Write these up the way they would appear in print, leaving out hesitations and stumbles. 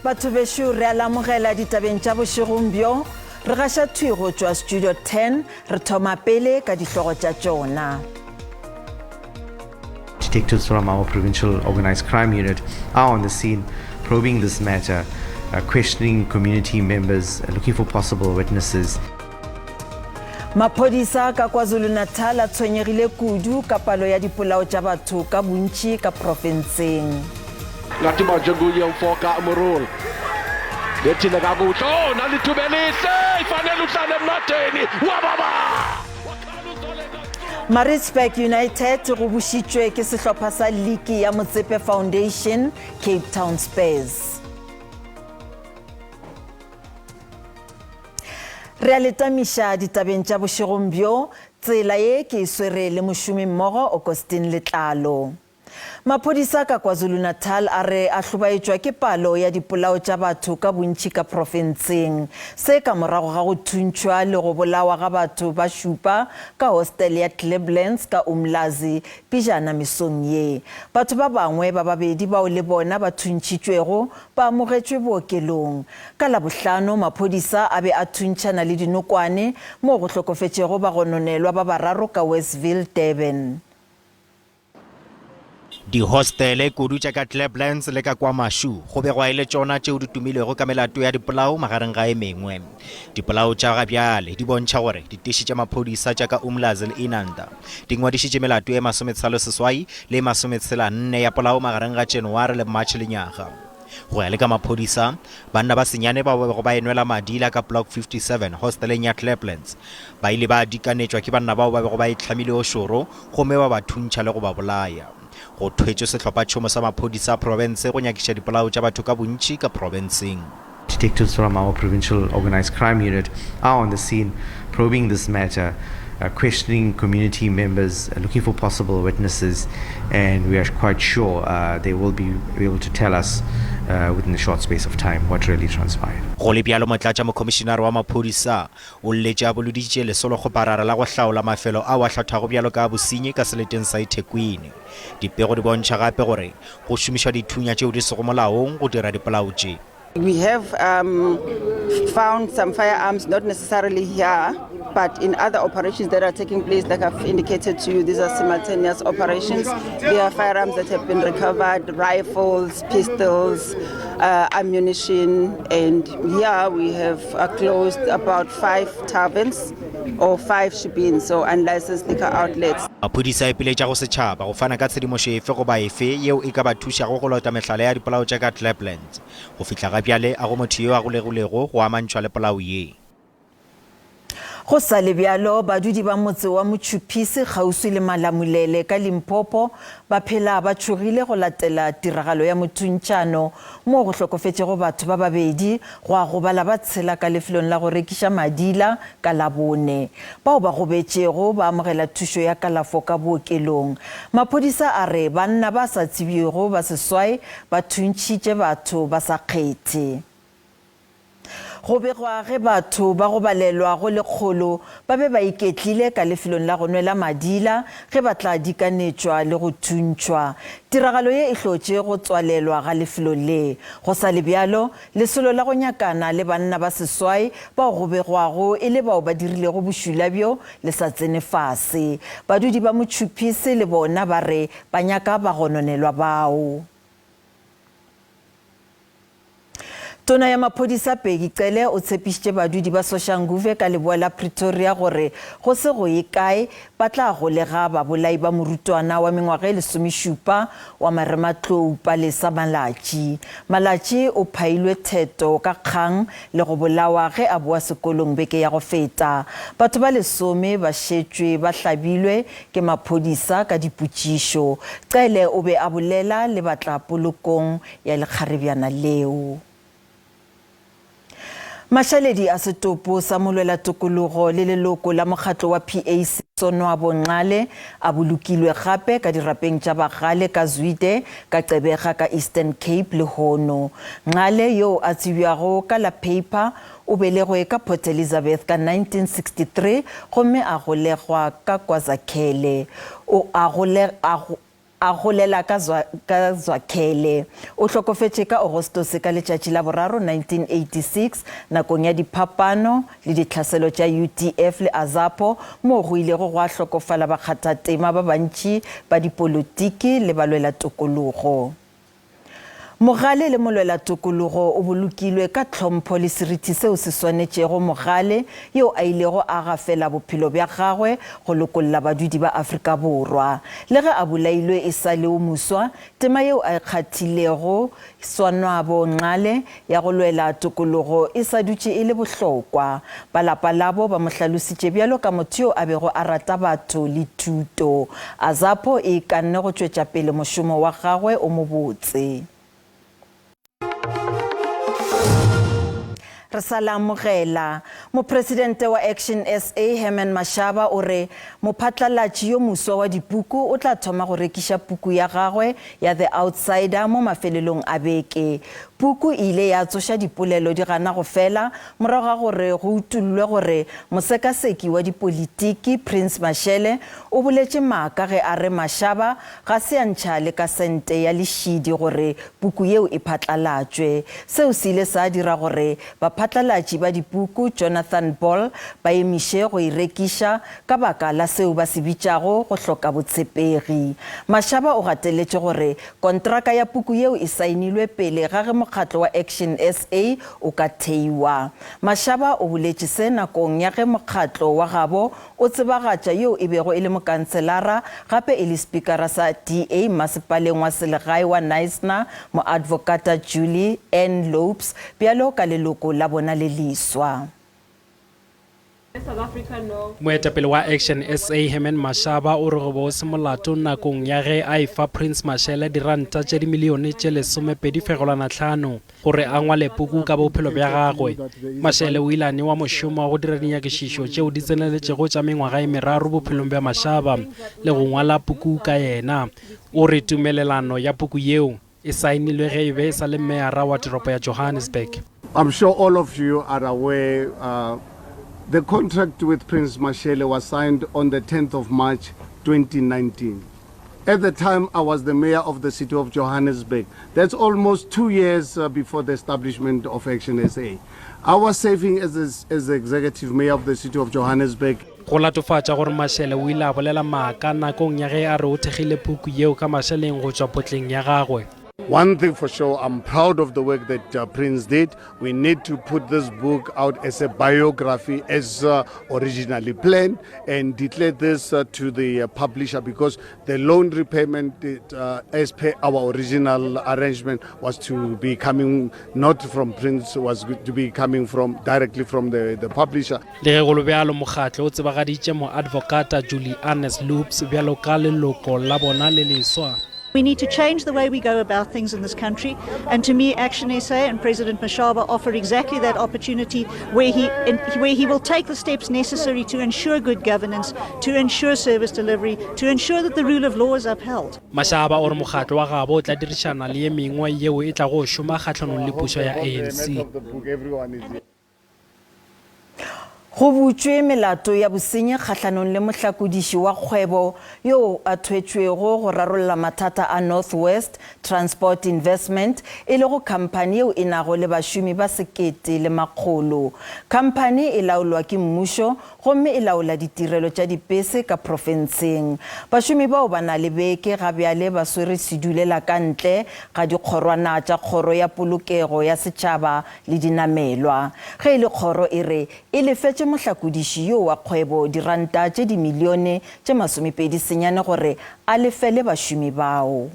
Batho besho re alamogela ditabeng tša bošegombjo re gaša thuigo tšwa Studio 10 re thoma pele ka dihlogo tša tšona. Detectives from our provincial organized crime unit are on the scene probing this matter, questioning community members, looking for possible witnesses. Maphodisa ka KwaZulu-Natal a tshwenyegile kudu ka palo ya dipolao tša batho ka bontši ka profenseng. Ditaba njenguye umfoka umrul. Lethile kakuhle nalithubelise ifanele uhlale emnadeni wababa. Maritzburg United go bušitšwe ke sehlopha sa League ya Motsepe Foundation Cape Town Spurs. Re a letamiša ditabeng tša bošegombjo tsela ye ke swere le mošomi mmogo Augustine Letlalo. Maphodisa ka KwaZulu-Natal a re a hlobaetšwa ke palo ya dipolao tša batho ka bontši ka profenseng se ka morago ga go thuntšwa le go bolawa ga batho ba šupa ka hostel ya Clevelands ka Umlazi pijana mesong ye. Batho ba bangwe ba babedi bao le bona ba thuntšitšwego ba amogetšwe bookelong. Ka Labohlano maphodisa a be a thuntšana le dinokwane mo go hlokofetšego bagononelwa ba bararo ka Westville, Durban. Di hostele kudu tša ka Clevelands le ka kwa Mashu go begwa ile tšona tšeo di tumilego ka melato ya dipolao magareng ga e mengwe. Dipolao tša ga bjale di bontšha gore diteši tša maphodisa tša ka Umlazi le Inanda di ngwadišitše melato e 36 le 64 ya polao magareng ga January le March lenyaga. Go ya le ka maphodisa banna ba senyane ba bego ba enwela madila ka block 57 hosteleng ya Clevelands ba ile ba dikanetšwa ke banna bao ba bego ba itlhamile ošoro gomme ba ba thuntšha le go ba bolaya. Go thwetšwe sehlopha tšhomo sa maphodisa province go nyakiša dipolao tša batho ka bontši ka provinceng. Detectives from our provincial organized crime unit are on the scene probing this matter, questioning community members, looking for possible witnesses, and we are quite sure they will be able to tell us within a short space of time what really transpired. Go le bjalo motlatša mokomišenare wa maphodisa o letša a boloditše lesolo go parara la go hlaola mafelo a wa hlathago bjalo ka bosenyi ka seleteng sa ithekwini. Dipego di bontšha gape gore go šomišwa dithunya tšeo di sego molaong go dira dipolao tše. We have found some firearms, not necessarily here, but in other operations that are taking place, like I've indicated to you, these are simultaneous operations. There are firearms that have been recovered, rifles, pistols, ammunition, and here we have closed about 5 taverns or 5 ship-ins, so unlicensed liquor outlets. Maphodisa e piletša go setšhaba go fana ka tshedimošo efe goba efe yeo e ka ba thušago go lota mehlala ya dipolao tša ka Clevelands go fihla ga bjale a go motho yo a golegolego go amantšhwa le polao ye. Go sa le bjalo badudi ba motse wa Motšhuphisi kgauswi le Malamulele ka Limpopo ba phela ba tšhogile go latela tiragalo ya mothuntšano mo go hlokofetšego batho ba babedi go a go bala ba tshela ka lefelong la go rekiša madila ka Labone. Bao ba gobetšego ba amogela thušo ya kalafo ka bookelong. Maphodisa a re banna ba sa tsebego ba seswai ba thuntšitše batho ba sa kgethe. Go begwa ge batho ba go balelwa go lekgolo ba be ba iketlile ka lefelong la go nwela madila ge ba tla dikanetšwa le go thuntšwa. Tiragalo ye e hlotše go tswalelwa ga lefelo le. Go sa le bjalo lesolo la go nyakana le banna ba seswai bao go begwago e le bao ba dirilego bošula bjo le sa tsene fase. Badudi ba Motšhuphisi le bona ba re ba nyaka bagononelwa bao. Tona ya maphodisa Peggy Cele o tshepišitše badudi ba Soshanguve ka leboa la Pretoria gore go se go ye kae ba tla golega babolai ba morutwana wa mengwaga e 17 wa Marematlou Palesa Malatši. Malatši o phailwe theto ka kgang le go bolawa ge a boa sekolong beke ya go feta. Batho ba 10 ba šetšwe ba hlabilwe ke maphodisa ka dipotšišo. Cele o be a bolela le batla polokong ya lekgarebjana leo. Mashaledi a setopo sa molwela tokologo le leloko la mokgatlo wa PAC Sonwa Bonqale a bolokilwe gape ka dirapeng tša bagale ka Zwide ka Cebega ka Eastern Cape le Hono. Ngale yo a tsebjago ka la paper o belegwe ka Port Elizabeth ka 1963 gomme a golegwa ka KwaZakhele. a golela ka Zwakhele. O hlokofetse ka Agostose ka letšatši la boraro 1986 nakong ya diphapano le ditlhaselo tša UDF le Azapo mo go ile go a hlokofala bakgathatema ba bantši ba dipolotiki le balwela tokologo. Mogale le molwela tokologo o bolokilwe ka tlhompho le seriti seo se swanetšego mogale yo a ilego a gafela bophelo bja gagwe go lokolla badudi ba Afrika Borwa. Le ge a bolailwe e sa le o muswa, tema yeo a ikgathilego swanwabo ngale ya go lwela tokologo e sa dutše e le bohlokwa. Balapa labo ba mo hlalositše bjalo ka motho yo a bego a rata batho le thuto. Azapo e kanne go tšwetša pele mošomo wa gagwe o mo botse. Rasalamogela mopresidente wa Action SA Herman Mashaba o re mophatlalatši yo muswa wa dipuku o tla thoma go rekiša puku ya gagwe ya The Outsider mo mafelelong a beke. Puku ile ya tsoša dipolelo di gana go fela morago ga gore go utullwe gore mosekaseki wa dipolitiki Prince Mashele o boletše maaka ge a re Mashaba ga se a ntšha le ka sente ya lešidi gore puku yeo e phatlalatšwe. Seo se ile sa dira gore baphatlalatši ba dipuku Jonathan Ball ba emiše go irekiša ka baka la seo ba se bitšago go hloka botshepegi. Mashaba o gateletše gore kontraka ya puku yeo e sainilwe pele ga ge mokgatlo wa Action SA o ka theiwa. Mashaba o boletše se nakong ya ge mokgatlo wa gabo o tsebagatša yo e bego e le mokhanselara gape e le speakera sa DA masepaleng wa selegae wa Knysna mo advocata Julie N. Lopes bjalo ka leloko la bona le liswa. Moetapele wa Action SA Herman Mashaba o re go bo se molato nakong ya ge a ifa Prince Mashele diranta tše dimilione tše 12.5 gore a ngwale puku ka bophelo bja gagwe. Mashele o ile a newa mošomo wa go dira dinyakišišo tšeo di tseneletšego tša mengwaga e meraro bophelong bja Mashaba le go ngwala puku ka yena. O re tumelelano ya puku yeo e sainilwe ge e be e sa le meara wa toropo ya Johannesburg. I'm sure all of you are aware the contract with Prince Mashele was signed on the 10th of March 2019. At the time, I was the mayor of the city of Johannesburg. That's almost 2 years before the establishment of Action SA. I was serving as the executive mayor of the city of Johannesburg. Go latofatša gore Mashele o ile a bolela maaka nakong ya ge a re o thegile puku yeo ka Masheleng go tšwa potleng ya gagwe. One thing for sure, I'm proud of the work that Prince did. We need to put this book out as a biography as originally planned and declare this to the publisher because the loan repayment as per our original arrangement was to be coming not from Prince, was to be coming from directly from the publisher. Le ge go lo bjalo mokgatlo o tsebagaditše mo advocata Julie N. Lopes bjalo ka leloko la bona le leswa. We need to change the way we go about things in this country, and to me Action SA and President Mashaba offer exactly that opportunity where he will take the steps necessary to ensure good governance, to ensure service delivery, to ensure that the rule of law is upheld. Mashaba o re mokgatlo wa gabo o tla dirišana le ye mengwe yeo e tla go šoma kgatlhanong le pušo ya ANC. Go butšwe melato ya bosenyi kgatlhanong le mohlakodiši wa kgwebo yo a thwetšwego go rarolla mathata a Northwest Transport Investment e le go khamphane yeo e nago le bašomi ba 1,100. Khamphane e laolwa ke mmušo gomme e laola ditirelo tša dipese ka profenseng. Bašomi bao ba na le beke gabjale ba swere sedulela ka ntle ga dikgorwana tša kgoro ya polokego ya setšhaba le dinamelwa. Ge e le kgoro e re e lefetše mohlakodiši yo wa kgwebo diranta tše dimilione tše 29 gore a lefele bašomi bao.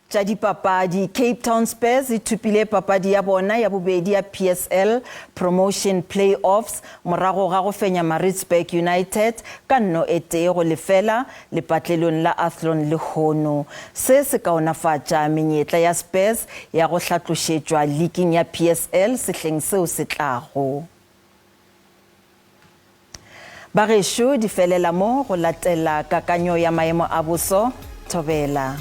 Tša dipapadi, Cape Town Spurs e thupile papadi ya bona ya bobedi ya PSL Promotion Playoffs morago ga go fenya Maritzburg United ka nno e tee go lefela lepatlelong la Athlone le Hono. Se se kaonafatša menyetla ya Spurs ya go hlatlošetšwa leaking ya PSL sehleng seo se tlago. Bagešo di felela mo go latela kakanyo ya maemo a boso. Thobela.